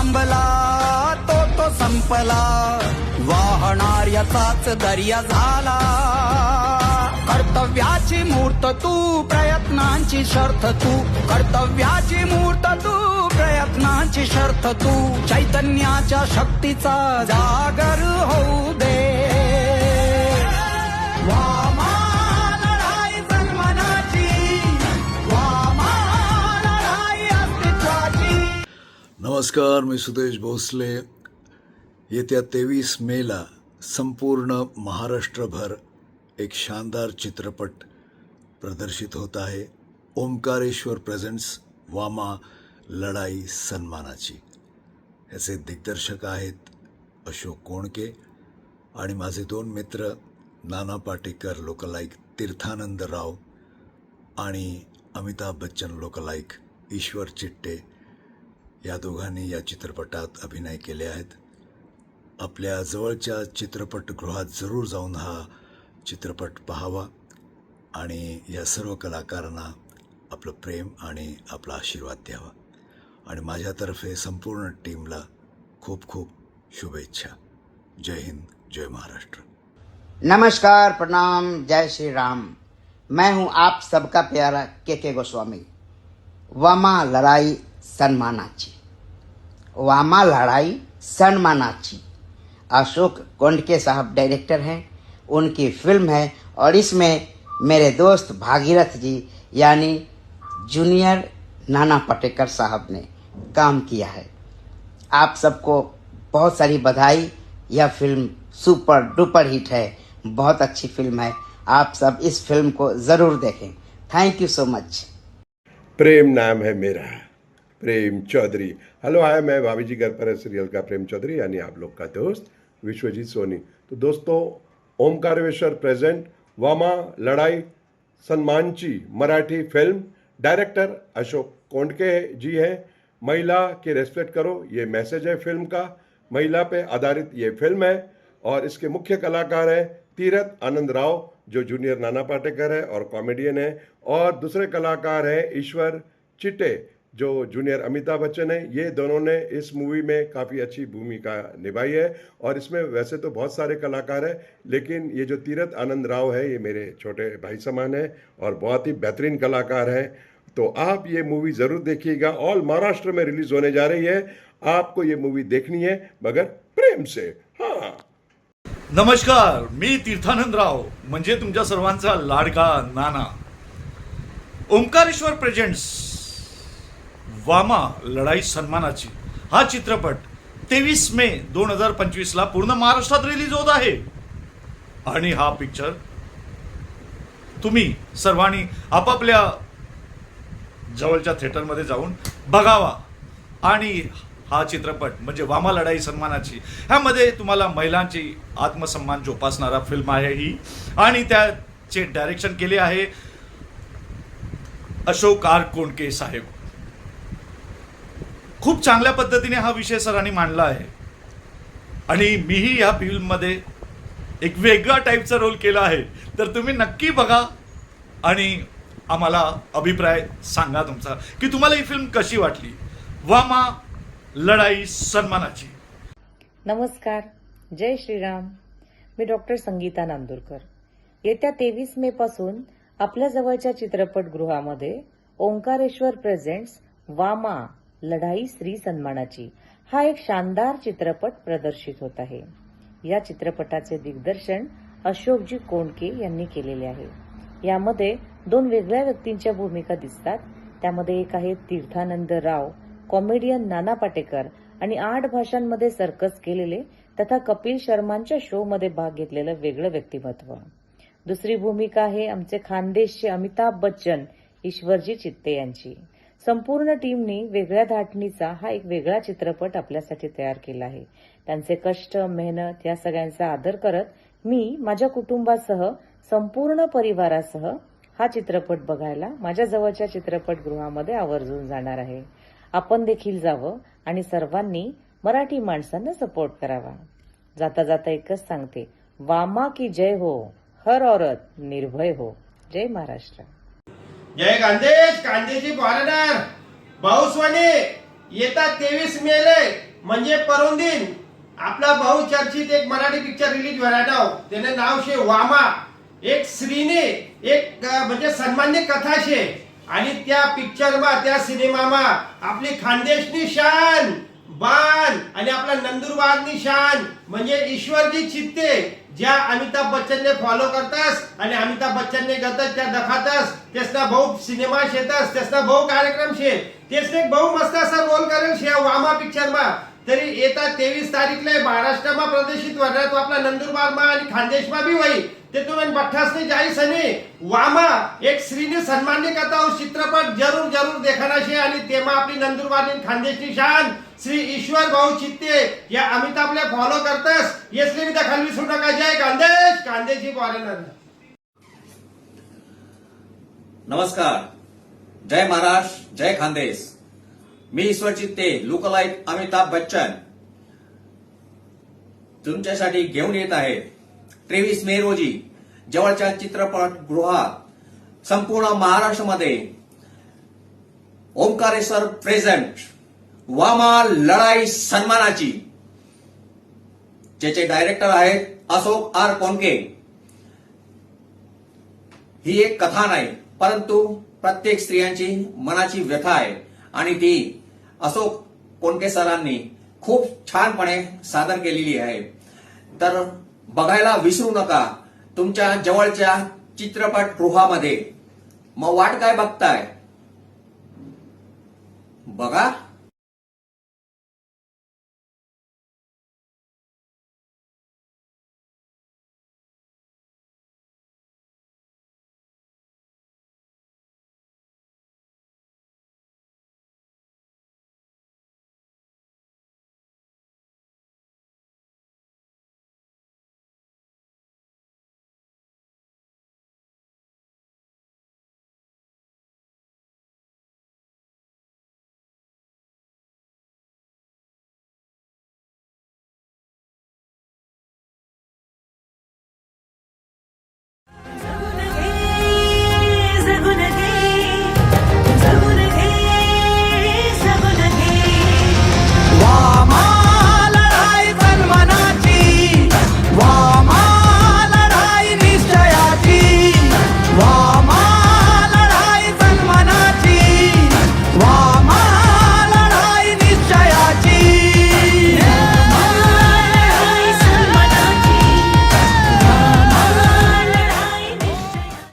थांबला तो संपला, वाहणाऱ्याचाच दर्या झाला. कर्तव्याची मूर्त तू, प्रयत्नांची शर्त तू, कर्तव्याची मूर्त तू, प्रयत्नांची शर्त तू. चैतन्याच्या शक्तीचा जागर होऊ दे. वामा लढाई सन्मानाची, वामा लढाई अस्तित्वाची. नमस्कार, मी सुदेश भोसले. येत्या 23 मेला संपूर्ण महाराष्ट्रभर एक शानदार चित्रपट प्रदर्शित होत आहे. ओंकारेश्वर प्रेझेंट्स वामा लढाई सन्मानाची. ह्याचे दिग्दर्शक आहेत अशोक कोंडके आणि माझे 2 मित्र नाना पाटेकर लोकलाईक तीर्थानंद राव आणि अमिताभ बच्चन लोकलाईक ईश्वर चिट्टे या दोघांनी या चित्रपटात अभिनय केले आहेत. आपल्या जवळच्या चित्रपटगृहात जरूर जाऊन हा चित्रपट पाहावा आणि या सर्व कलाकारांना आपलं प्रेम आणि आपला आशीर्वाद द्यावा. आणि माझ्यातर्फे संपूर्ण टीमला खूप खूप शुभेच्छा. जय हिंद, जय महाराष्ट्र. नमस्कार, प्रणाम, जय श्री राम. मैं हूं आप सबका प्यारा के गोस्वामी. वामा लड़ाई सन्मानाची, वामा लड़ाई सन्मानाची. अशोक कोंडके साहब डायरेक्टर हैं. उनकी फिल्म है और इसमें मेरे दोस्त भागीरथ जी यानी जूनियर नाना पाटेकर साहब ने काम किया है. आप सबको बहुत सारी बधाई. यह फिल्म सुपर डुपर हिट है. बहुत अच्छी फिल्म है. आप सब इस फिल्म को ज़रूर देखें. Thank you so much. Prem नाम है मेरा, प्रेम चौधरी. हेलो हाय, मैं भाभी जी घर पर सीरियल का प्रेम चौधरी यानी आप लोग का दोस्त विश्वजीत सोनी. तो दोस्तों, ओंकारेश्वर प्रेजेंट वामा लड़ाई सन्मानची मराठी फिल्म, डायरेक्टर अशोक कोंडके जी हैं. महिला की रेस्पेक्ट करो, ये मैसेज है फिल्म का. महिला पे आधारित ये फिल्म है और इसके मुख्य कलाकार हैं तीरथ आनंद राव जो जूनियर नाना पाटेकर है और कॉमेडियन है, और दूसरे कलाकार हैं ईश्वर चिट्टे जो जूनियर अमिताभ बच्चन है. ये दोनों ने इस मूवी में काफ़ी अच्छी भूमिका निभाई है. और इसमें वैसे तो बहुत सारे कलाकार हैं, लेकिन ये जो तीरथ आनंद राव है ये मेरे छोटे भाई समान है और बहुत ही बेहतरीन कलाकार हैं. तो आप ये मूवी ज़रूर देखिएगा. ऑल महाराष्ट्र में रिलीज होने जा रही है. आपको ये मूवी देखनी है मगर प्रेम से. हाँ, नमस्कार, मी तीर्थानंद राव म्हणजे तुमच्या सर्वांचा लाडका नाना. ओंकारेश्वर प्रेझेंट्स वामा लढाई सन्मानाची हा चित्रपट 23 मे 2025 ला पूर्ण महाराष्ट्रात रिलीज होत आहे. आणि हा पिक्चर तुम्ही सर्वांनी आपापल्या जवळच्या थिएटरमध्ये जाऊन बघावा. आणि हा चित्रपट म्हणजे वामा लढाई सन्मानाची, ह्यामध्ये तुम्हाला महिलांची आत्मसन्मान जोपासणारा फिल्म आहे ही. आणि त्याचे डायरेक्शन केले आहे अशोक आर कोंडके साहेब. खूप चांगल्या पद्धतीने हा विषय सरांनी मांडला आहे. आणि मीही या फिल्ममध्ये एक वेगळा टाईपचा रोल केला आहे. तर तुम्ही नक्की बघा आणि आम्हाला अभिप्राय सांगा तुमचा की तुम्हाला ही फिल्म कशी वाटली. वामा लढाई सन्मानाची. नमस्कार, जय श्रीराम. मी डॉक्टर संगीता नांदुरकर. येत्या 23 मे पासून आपल्या जवळच्या चित्रपटगृहामध्ये ओंकारेश्वर प्रेझेंट्स वामा लढाई श्री सन्मानाची हा एक शानदार चित्रपट प्रदर्शित होत आहे. या चित्रपटाचे दिग्दर्शन अशोकजी कोंडके यांनी केलेले आहे. यामध्ये 2 वेगळ्या व्यक्तींच्या भूमिका दिसतात. त्यामध्ये एक आहे तीर्थानंद राव, कॉमेडियन नाना पाटेकर आणि 8 भाषांमध्ये सर्कस केलेले तथा कपिल शर्मांच्या शो मध्ये भाग घेतलेलं वेगळं व्यक्तिमत्व. दुसरी भूमिका आहे आमचे खानदेशचे अमिताभ बच्चन, ईश्वरजी चित्ते यांची. संपूर्ण टीमनी वेगळ्या धाटणीचा हा एक वेगळा चित्रपट आपल्यासाठी तयार केला आहे. त्यांचे कष्ट, मेहनत या सगळ्यांचा आदर करत मी माझ्या कुटुंबासह, संपूर्ण परिवारासह हा चित्रपट बघायला माझ्या जवळच्या चित्रपटगृहामध्ये आवर्जून जाणार आहे. आपण देखील जावं आणि सर्वांनी मराठी माणसांना सपोर्ट करावा. जाता जाता एकच सांगते, वामा की जय हो, हर औरत निर्भय हो. जय महाराष्ट्र. जय कांदेश, कांदेची फॉरेनर भाऊसवानी येतात 23 मेले म्हणजे परोंदीन आपला बहुचर्चित एक मराठी पिक्चर रिलीज व्हायला त्याने नाव शे वामा. एक स्त्रीने एक म्हणजे सन्मान्य कथा शे आणि त्या पिक्चरमा त्या सिनेमामा आपली खानदेशनी शान बान आणि आपला नंदुरबारनी शान म्हणजे ईश्वरजी चित्ते ज्या अमिताभ बच्चनने फॉलो करतास आणि अमिताभ बच्चनने गतच त्या दखातस त्यासना भाऊ सिनेमा शेतस त्यासना भाऊ कार्यक्रम शे त्यासने भाऊ मस्त असा रोल करेल शे वामा पिक्चर मा. तरी येता 23 तारीखला महाराष्ट्रमा प्रदर्शित होणार तो आपला नंदुरबार मा आणि खानदेश मा बी होई. ते तुम्ही बठ्ठासने जाई सने वामा एक स्त्रीने सन्मान्य कथा उस चित्रपट जरूर जरूर देखाना शे आणि तेमा आपली नंदुरबार आणि खानदेशनी शान श्री ईश्वर भाऊ चित्ते या अमिताभला फॉलो करतास यसले मी दखल विसरू नका. जय खानदेश खानदेशी फॉरेनर. नमस्कार, जय महाराष्ट्र, जय खानदेश. मी ईश्वर चित्ते लुकलाईक अमिताभ बच्चन तुमच्यासाठी घेऊन येत आहे 23 मे रोजी जवळच्या चित्रपटगृहात संपूर्ण महाराष्ट्रामध्ये ओंकारेश्वर प्रेझेंट वामा लढाई सन्मानाची, ज्याचे डायरेक्टर आहेत अशोक आर कोंडके. ही एक कथा नाही परंतु प्रत्येक स्त्रियांची मनाची व्यथा आहे आणि ती अशोक कोंडके सरांनी खूप छानपणे सादर केलेली आहे. तर बघायला विसरू नका तुमच्या जवळच्या चित्रपटगृहामध्ये. मग वाट काय बघताय, बघा.